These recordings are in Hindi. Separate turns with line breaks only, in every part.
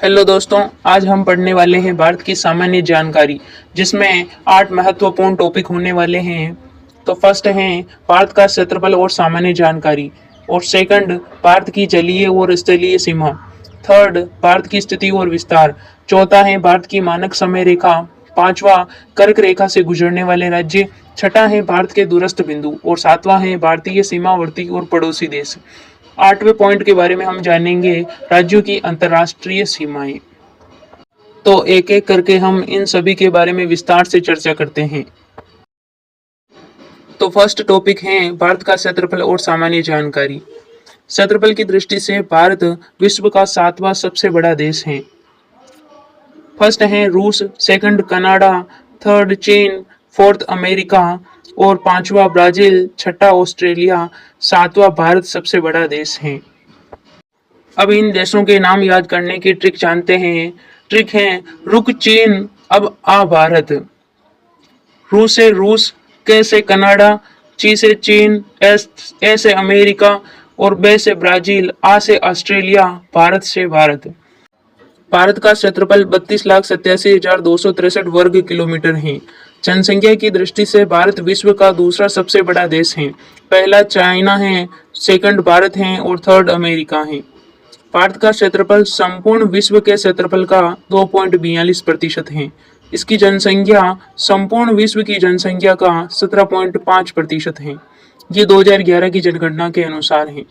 हेलो दोस्तों, आज हम पढ़ने वाले हैं भारत की सामान्य जानकारी, जिसमें 8 महत्वपूर्ण टॉपिक होने वाले हैं। तो फर्स्ट है भारत का क्षेत्रफल और सामान्य जानकारी, और सेकंड भारत की जलीय और स्थलीय सीमा, थर्ड भारत की स्थिति और विस्तार, चौथा है भारत की मानक समय रेखा, पांचवा कर्क रेखा से गुजरने वाले राज्य, छठा है भारत के दूरस्थ बिंदु और सातवां है भारतीय सीमावर्ती और पड़ोसी देश। 8वें पॉइंट के बारे में हम जानेंगे राज्यों की अंतर्राष्ट्रीय सीमाएं। तो एक एक करके हम इन सभी के बारे में विस्तार से चर्चा करते हैं। तो फर्स्ट टॉपिक है भारत का क्षेत्रफल और सामान्य जानकारी। क्षेत्रफल की दृष्टि से भारत विश्व का 7वां सबसे बड़ा देश है। फर्स्ट है रूस, सेकंड कनाडा, थर्ड चीन, फोर्थ अमेरिका और पांचवा ब्राजील, छठा ऑस्ट्रेलिया, सातवां भारत सबसे बड़ा देश है। अब इन देशों के नाम याद करने की ट्रिक जानते हैं। ट्रिक है रुक चीन अब आ भारत। रू से रूस, के से कनाडा, ची से चीन, ए से अमेरिका और बे से ब्राजील, आ से ऑस्ट्रेलिया, भारत से भारत। भारत का क्षेत्रफल 32,87,263 वर्ग किलोमीटर है। जनसंख्या की दृष्टि से भारत विश्व का दूसरा सबसे बड़ा देश है। पहला चाइना है, सेकंड भारत है और थर्ड अमेरिका है। भारत का क्षेत्रफल संपूर्ण विश्व के क्षेत्रफल का 2.42% है। इसकी जनसंख्या संपूर्ण विश्व की जनसंख्या का 17.5% है। ये 2011 की जनगणना के अनुसार है।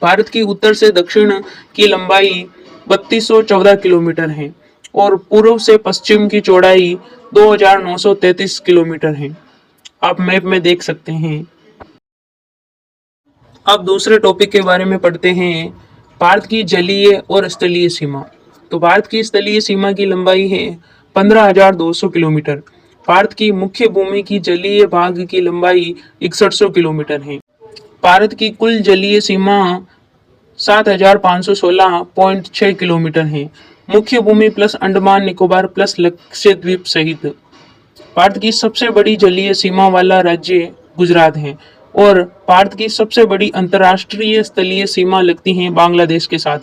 भारत की उत्तर से दक्षिण की लंबाई 3214 किलोमीटर है और पूर्व से पश्चिम की चौड़ाई 2933 किलोमीटर है। आप मैप में देख सकते हैं। अब दूसरे टॉपिक के बारे में पढ़ते हैं, भारत की जलीय और स्थलीय सीमा। तो भारत की स्थलीय सीमा की लंबाई है 15,200 किलोमीटर। भारत की मुख्य भूमि की जलीय भाग की लंबाई 6100 किलोमीटर है। भारत की कुल जलीय सीमा 7,516.6 किलोमीटर है। मुख्य भूमि प्लस अंडमान निकोबार प्लस लक्षद्वीप सहित। भारत की सबसे बड़ी जलीय सीमा वाला राज्य गुजरात है और भारत की सबसे बड़ी अंतर्राष्ट्रीय स्थलीय सीमा लगती है बांग्लादेश के साथ।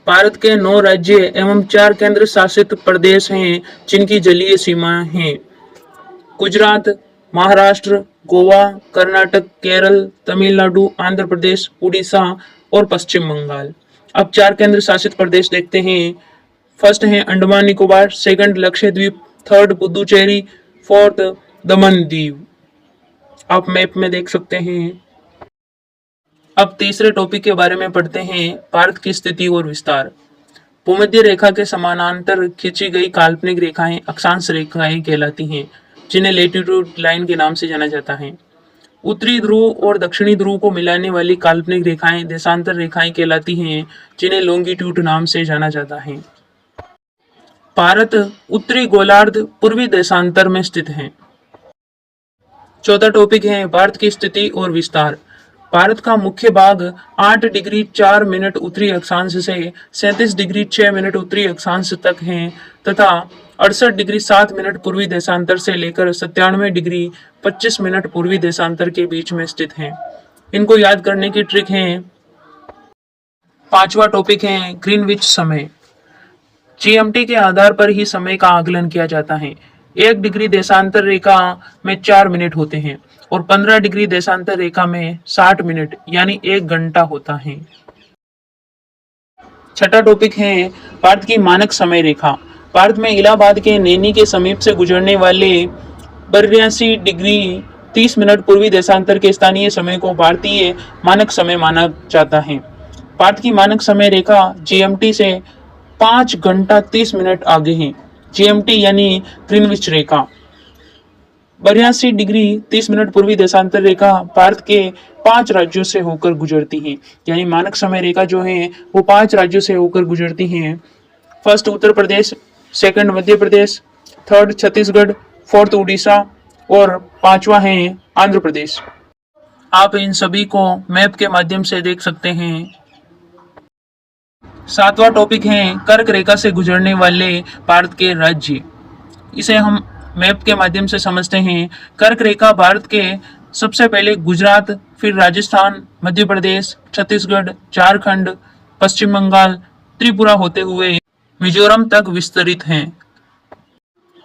भारत के 9 राज्य एवं 4 केंद्र शासित प्रदेश हैं जिनकी जलीय सीमा है। गुजरात, महाराष्ट्र, गोवा, कर्नाटक, केरल, तमिलनाडु, आंध्र प्रदेश, उड़ीसा और पश्चिम बंगाल। अब 4 केंद्र शासित प्रदेश देखते हैं। फर्स्ट है Andaman Nicobar, second Lakshadweep, third Puducherry, fourth Daman Diu. आप मैप में देख सकते हैं। अब तीसरे टॉपिक के बारे में पढ़ते हैं, भारत की स्थिति और विस्तार। भूमध्य रेखा के समानांतर खींची गई काल्पनिक रेखाएं अक्षांश रेखाएं कहलाती हैं, जिन्हें लैटिट्यूड लाइन के नाम से जाना जाता है। उत्तरी ध्रुव और दक्षिणी ध्रुव को मिलाने वाली काल्पनिक रेखाएं देशांतर रेखाएं कहलाती हैं, जिन्हें लॉन्गिट्यूड नाम से जाना जाता है। भारत उत्तरी गोलार्ध पूर्वी देशांतर में स्थित है। चौथा टॉपिक है भारत की स्थिति और विस्तार। भारत का मुख्य भाग 8 डिग्री 4 मिनट उत्तरी अक्षांश से 37 डिग्री 6 मिनट उत्तरी अक्षांश तक है तथा 68 डिग्री 7 मिनट पूर्वी देशांतर से लेकर 97 डिग्री 25 मिनट पूर्वी देशांतर के बीच में स्थित है। इनको याद करने की ट्रिक है। पांचवा टॉपिक है ग्रीनविच समय। जीएमटी के आधार पर ही समय का आकलन किया जाता है। 1 डिग्री देशांतर रेखा में 4 मिनट होते हैं और 15 डिग्री देशांतर रेखा में 60 मिनट यानी 1 घंटा होता है। छठा टॉपिक है भारत की मानक समय रेखा। भारत में इलाहाबाद के नैनी के समीप से गुजरने वाले 82 डिग्री 30 मिनट पूर्वी देशांतर के स्थानीय समय को भारतीय मानक समय माना जाता है। भारत की मानक समय रेखा जीएमटी से 5 घंटा 30 मिनट आगे है। जीएमटी यानी ग्रीनविच रेखा 82 डिग्री 30 मिनट पूर्वी देशांतर रेखा भारत के 5 राज्यों से होकर गुजरती है। यानी मानक समय रेखा जो है वो 5 राज्यों से होकर गुजरती है। First Uttar Pradesh, second Madhya Pradesh, third Chhattisgarh, fourth Orissa और पांचवा है आंध्र प्रदेश। आप इन सभी को मैप के माध्यम से देख सकते हैं। सातवां टॉपिक है कर्क रेखा से गुजरने वाले भारत के राज्य। इसे हम मैप के माध्यम से समझते हैं। कर्क रेखा भारत के सबसे पहले गुजरात, फिर राजस्थान, मध्य प्रदेश, छत्तीसगढ़, झारखंड, पश्चिम बंगाल, त्रिपुरा होते हुए मिजोरम तक विस्तरित हैं।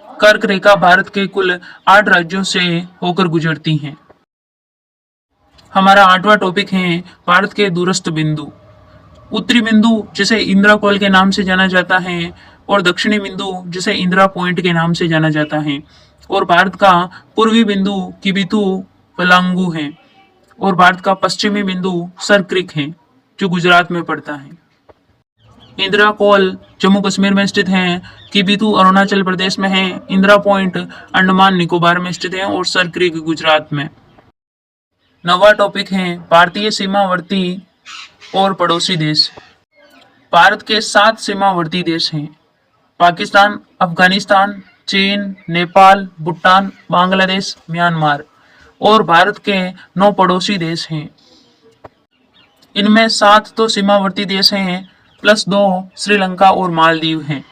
कर्क रेखा भारत के कुल 8 राज्यों से होकर गुजरती है। हमारा 8वां टॉपिक है भारत के दूरस्थ बिंदु। उत्तरी बिंदु जिसे इंदिरा कॉल के नाम से जाना जाता है और दक्षिणी बिंदु जिसे इंदिरा पॉइंट के नाम से जाना जाता है, और भारत का पूर्वी बिंदु किबिथु पलांगू है, और भारत का पश्चिमी बिंदु सर क्रिक है जो गुजरात में पड़ता है। इंदिरा कॉल जम्मू कश्मीर में स्थित है, किबिथु अरुणाचल प्रदेश में है, इंदिरा पॉइंट अंडमान निकोबार में स्थित है और सर क्रिक गुजरात में। 9वां टॉपिक है भारतीय सीमावर्ती और पड़ोसी देश। भारत के 7 सीमावर्ती देश हैं, पाकिस्तान, अफगानिस्तान, चीन, नेपाल, भूटान, बांग्लादेश, म्यांमार, और भारत के 9 पड़ोसी देश हैं। इनमें 7 तो सीमावर्ती देश हैं प्लस 2 श्रीलंका और मालदीव हैं।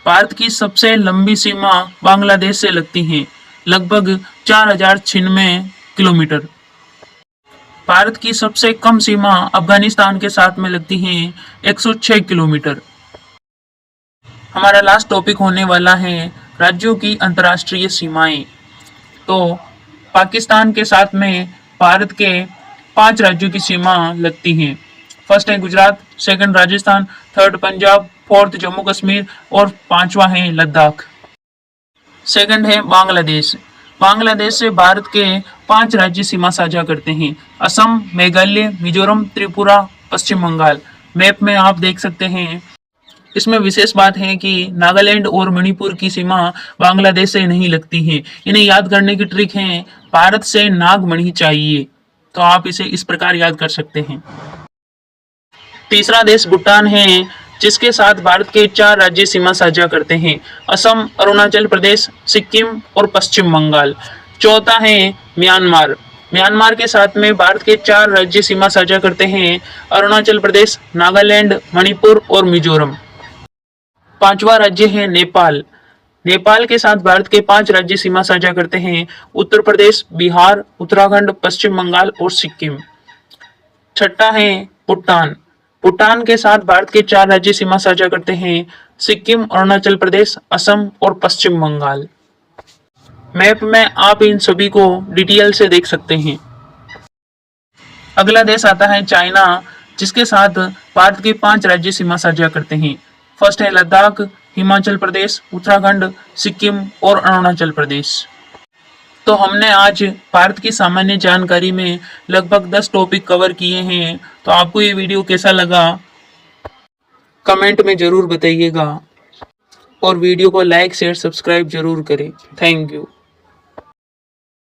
भारत की सबसे लंबी सीमा बांग्लादेश से लगती है, लगभग 4096 किलोमीटर। भारत की सबसे कम सीमा अफगानिस्तान के साथ में लगती है 106 किलोमीटर। हमारा लास्ट टॉपिक होने वाला है राज्यों की अंतर्राष्ट्रीय सीमाएं। तो पाकिस्तान के साथ में भारत के 5 राज्यों की सीमा लगती है। फर्स्ट है Gujarat, second Rajasthan, third Punjab, fourth Jammu Kashmir और 5वां है लद्दाख। सेकंड है बांग्लादेश। बांग्लादेश से भारत के 5 राज्य सीमा साझा करते हैं, असम, मेघालय, मिजोरम, त्रिपुरा, पश्चिम बंगाल। मैप में आप देख सकते हैं। इसमें विशेष बात है कि नागालैंड और मणिपुर की सीमा बांग्लादेश से नहीं लगती है। इन्हें याद करने की ट्रिक है, भारत से नागमणि चाहिए, तो आप इसे इस प्रकार याद कर सकते हैं। तीसरा देश भूटान है, जिसके साथ भारत के 4 राज्य सीमा साझा करते हैं, असम, अरुणाचल प्रदेश, सिक्किम और पश्चिम बंगाल। चौथा है म्यांमार। म्यांमार के साथ में भारत के 4 राज्य सीमा साझा करते हैं, अरुणाचल प्रदेश, नागालैंड, मणिपुर और मिजोरम। 5वां राज्य है नेपाल। नेपाल के साथ भारत के 5 राज्य सीमा साझा करते हैं, उत्तर प्रदेश, बिहार, उत्तराखंड, पश्चिम बंगाल और सिक्किम। छठा है भूटान। भूटान के साथ भारत के 4 राज्य सीमा साझा करते हैं, सिक्किम, अरुणाचल प्रदेश, असम और पश्चिम बंगाल। मैप में आप इन सभी को डिटेल से देख सकते हैं। अगला देश आता है चाइना, जिसके साथ भारत के 5 राज्य सीमा साझा करते हैं। फर्स्ट है लद्दाख, हिमाचल प्रदेश, उत्तराखंड, सिक्किम और अरुणाचल प्रदेश। तो हमने आज भारत की सामान्य जानकारी में लगभग 10 टॉपिक कवर किए हैं। तो आपको ये वीडियो कैसा लगा कमेंट में जरूर बताइएगा, और वीडियो को लाइक शेयर सब्सक्राइब जरूर करें। Thank you.